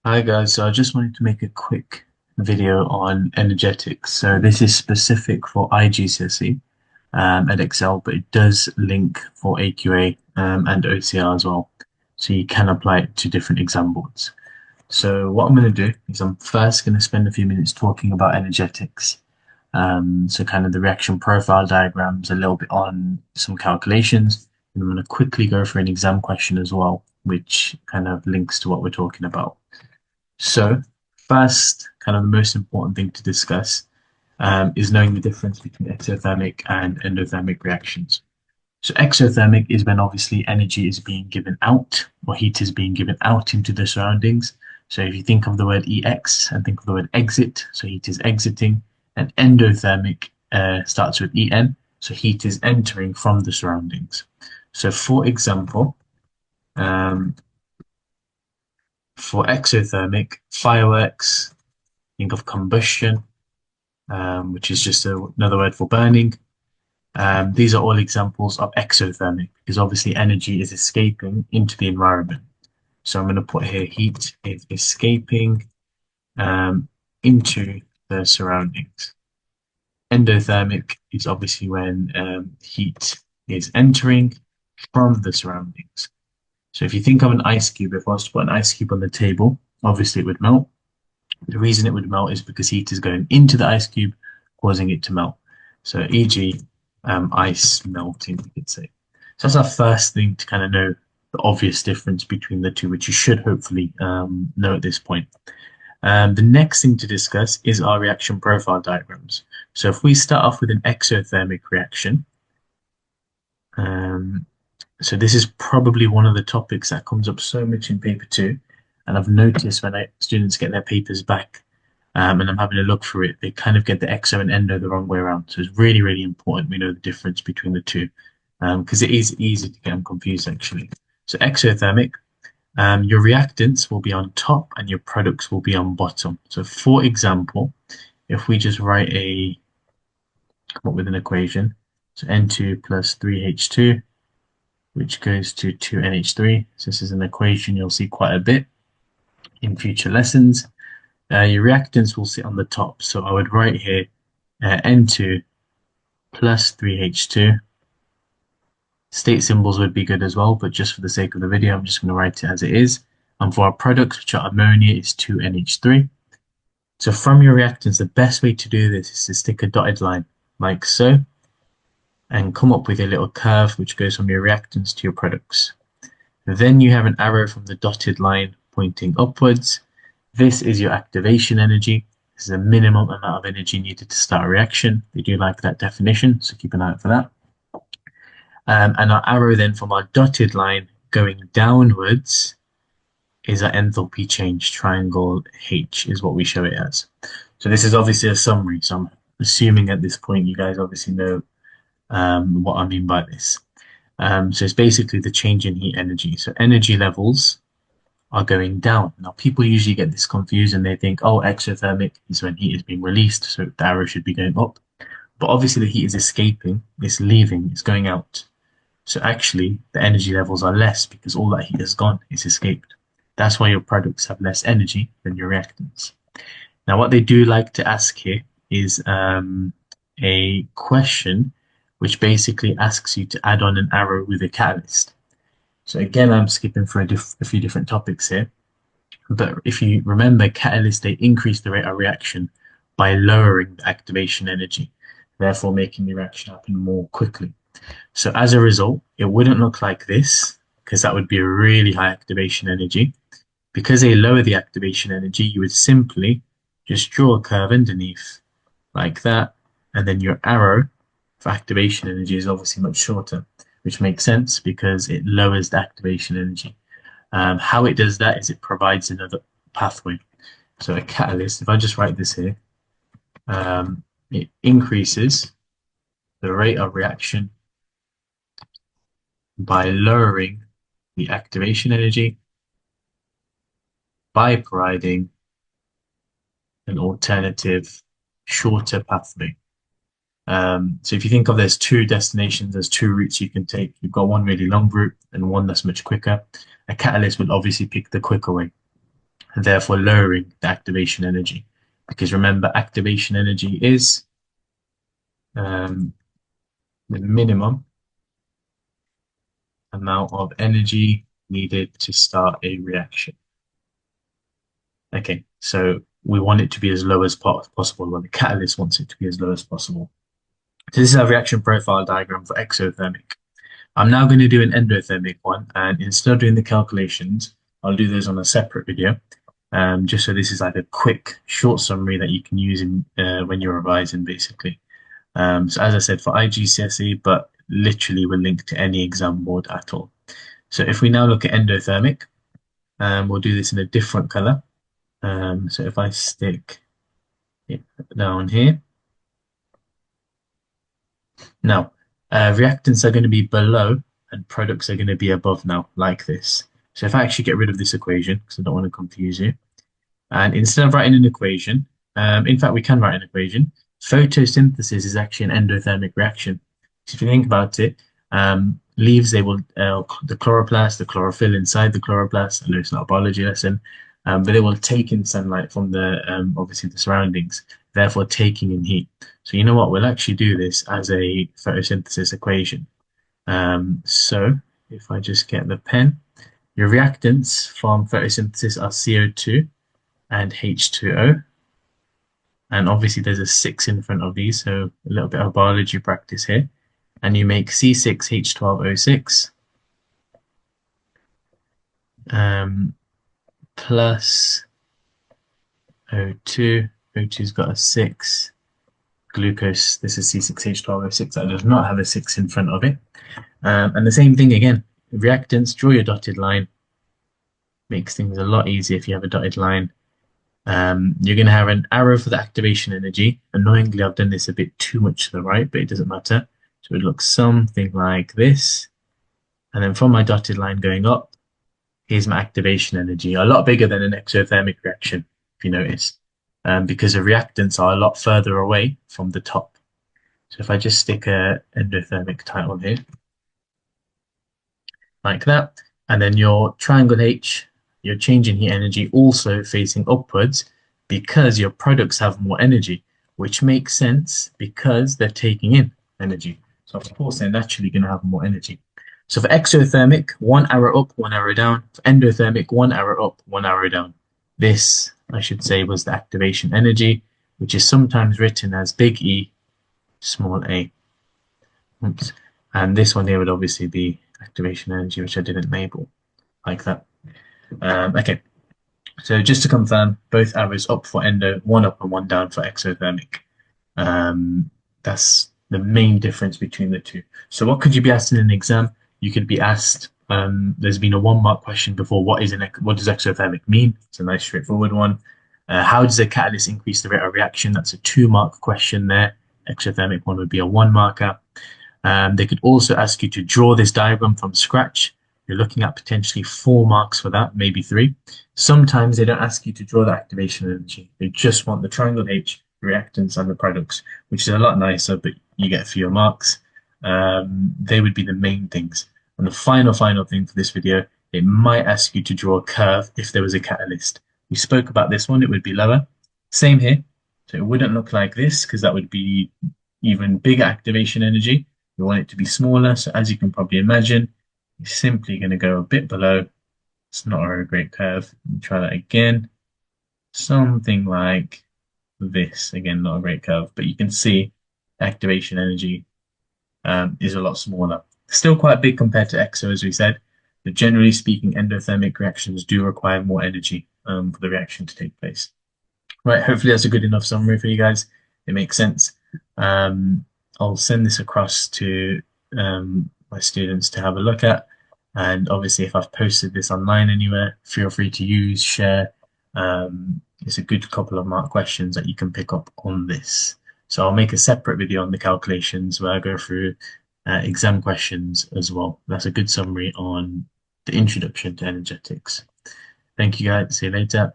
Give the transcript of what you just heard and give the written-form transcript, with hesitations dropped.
Hi guys, so I just wanted to make a quick video on energetics. So this is specific for IGCSE and Excel, but it does link for AQA and OCR as well. So you can apply it to different exam boards. So what I'm going to do is I'm first going to spend a few minutes talking about energetics. So kind of the reaction profile diagrams, a little bit on some calculations, and I'm going to quickly go for an exam question as well, which kind of links to what we're talking about. So, first, kind of the most important thing to discuss is knowing the difference between exothermic and endothermic reactions. So, exothermic is when obviously energy is being given out or heat is being given out into the surroundings. So, if you think of the word EX and think of the word exit, so heat is exiting, and endothermic starts with EN, so heat is entering from the surroundings. So, for example, um, for exothermic, fireworks, think of combustion, which is just another word for burning. These are all examples of exothermic because obviously energy is escaping into the environment. So I'm going to put here heat is escaping um, into the surroundings. Endothermic is obviously when heat is entering from the surroundings. So if you think of an ice cube, if I was to put an ice cube on the table, obviously it would melt. The reason it would melt is because heat is going into the ice cube, causing it to melt. So, e.g., ice melting, we could say. So that's our first thing to kind of know the obvious difference between the two, which you should hopefully know at this point. The next thing to discuss is our reaction profile diagrams. So if we start off with an exothermic reaction, um, so this is probably one of the topics that comes up so much in paper two. And I've noticed when students get their papers back and I'm having a look through it, they kind of get the exo and endo the wrong way around. So it's really, really important we know the difference between the two because it is easy to get them confused actually. So exothermic, your reactants will be on top and your products will be on bottom. So for example, if we just come up with an equation, so N2 plus 3H2 which goes to 2NH3. So this is an equation you'll see quite a bit in future lessons. Your reactants will sit on the top. So I would write here N2 plus 3H2. State symbols would be good as well, but just for the sake of the video, I'm just going to write it as it is. And for our products, which are ammonia, is 2NH3. So from your reactants, the best way to do this is to stick a dotted line like so and come up with a little curve which goes from your reactants to your products. Then you have an arrow from the dotted line pointing upwards. This is your activation energy. This is a minimum amount of energy needed to start a reaction. They do like that definition, so keep an eye out for that. And our arrow then from our dotted line going downwards is our enthalpy change. Triangle H is what we show it as. So this is obviously a summary. So I'm assuming at this point you guys obviously know what I mean by this. So it's basically the change in heat energy. So energy levels are going down. Now, people usually get this confused and they think, oh, exothermic is when heat is being released, so the arrow should be going up. But obviously, the heat is escaping, it's leaving, it's going out. So actually, the energy levels are less because all that heat has gone, it's escaped. That's why your products have less energy than your reactants. Now, what they do like to ask here is a question which basically asks you to add on an arrow with a catalyst. So again, I'm skipping for a few different topics here. But if you remember, catalysts, they increase the rate of reaction by lowering the activation energy, therefore making the reaction happen more quickly. So as a result, it wouldn't look like this because that would be a really high activation energy. Because they lower the activation energy, you would simply just draw a curve underneath like that. And then your arrow for activation energy is obviously much shorter, which makes sense because it lowers the activation energy. How it does that is it provides another pathway. So a catalyst, if I just write this here, it increases the rate of reaction by lowering the activation energy by providing an alternative, shorter pathway. So if you think of there's two destinations, there's two routes you can take. You've got one really long route and one that's much quicker. A catalyst will obviously pick the quicker way. and therefore lowering the activation energy. Because remember, activation energy is um, the minimum amount of energy needed to start a reaction. Okay, so we want it to be as low as possible, well, the catalyst wants it to be as low as possible. So this is our reaction profile diagram for exothermic. I'm now going to do an endothermic one, and instead of doing the calculations, I'll do those on a separate video, just so this is like a quick, short summary that you can use in when you're revising, basically. So as I said, for IGCSE, but literally will link to any exam board at all. So if we now look at endothermic, we'll do this in a different color. So if I stick it down here, now reactants are going to be below and products are going to be above now, like this. So if I actually get rid of this equation, because I don't want to confuse you, and instead of writing an equation, in fact, we can write an equation. Photosynthesis is actually an endothermic reaction. So if you think about it, leaves, they will, the chloroplast, the chlorophyll inside the chloroplast, I know it's not a biology lesson, but it will take in sunlight from the, obviously the surroundings, therefore taking in heat. So you know what, we'll actually do this as a photosynthesis equation. So if I just get the pen, your reactants from photosynthesis are CO2 and H2O. And obviously there's a 6 in front of these, so a little bit of biology practice here. And you make C6H12O6 plus O2. O2's got a 6. Glucose, this is C6H12O6, that does not have a 6 in front of it. And the same thing again, reactants, draw your dotted line. Makes things a lot easier if you have a dotted line. You're going to have an arrow for the activation energy. Annoyingly, I've done this a bit too much to the right, but it doesn't matter. So it looks something like this. And then from my dotted line going up, here's my activation energy, a lot bigger than an exothermic reaction, if you notice, because the reactants are a lot further away from the top. So if I just stick a endothermic title here, like that, and then your triangle H, your change in heat energy also facing upwards because your products have more energy, which makes sense because they're taking in energy. So of course they're naturally going to have more energy. So for exothermic, one arrow up, one arrow down. For endothermic, one arrow up, one arrow down. This, I should say, was the activation energy, which is sometimes written as big E, small a. Oops. And this one here would obviously be activation energy, which I didn't label like that. Okay, so just to confirm, both arrows up for endo, one up and one down for exothermic. That's the main difference between the two. So what could you be asked in an exam? You could be asked, there's been a 1 mark question before, what does exothermic mean? It's a nice straightforward one. How does a catalyst increase the rate of reaction? That's a 2 mark question there. Exothermic one would be a 1 marker. They could also ask you to draw this diagram from scratch. You're looking at potentially 4 marks for that, maybe 3. Sometimes they don't ask you to draw the activation energy. They just want the triangle H, reactants, and the products, which is a lot nicer, but you get fewer marks. They would be the main things. And the final thing for this video, it might ask you to draw a curve if there was a catalyst. We spoke about this one, it would be lower. Same here. So it wouldn't look like this because that would be even bigger activation energy. We want it to be smaller. So as you can probably imagine, you're simply going to go a bit below. It's not a very great curve. Try that again. Something like this. Again, not a great curve, but you can see activation energy is a lot smaller. Still quite big compared to EXO, as we said, but generally speaking, endothermic reactions do require more energy for the reaction to take place. Right, hopefully that's a good enough summary for you guys. It makes sense. I'll send this across to my students to have a look at. And obviously, if I've posted this online anywhere, feel free to use, share. It's a good couple of mark questions that you can pick up on this. So I'll make a separate video on the calculations where I go through exam questions as well. That's a good summary on the introduction to energetics. Thank you guys. See you later.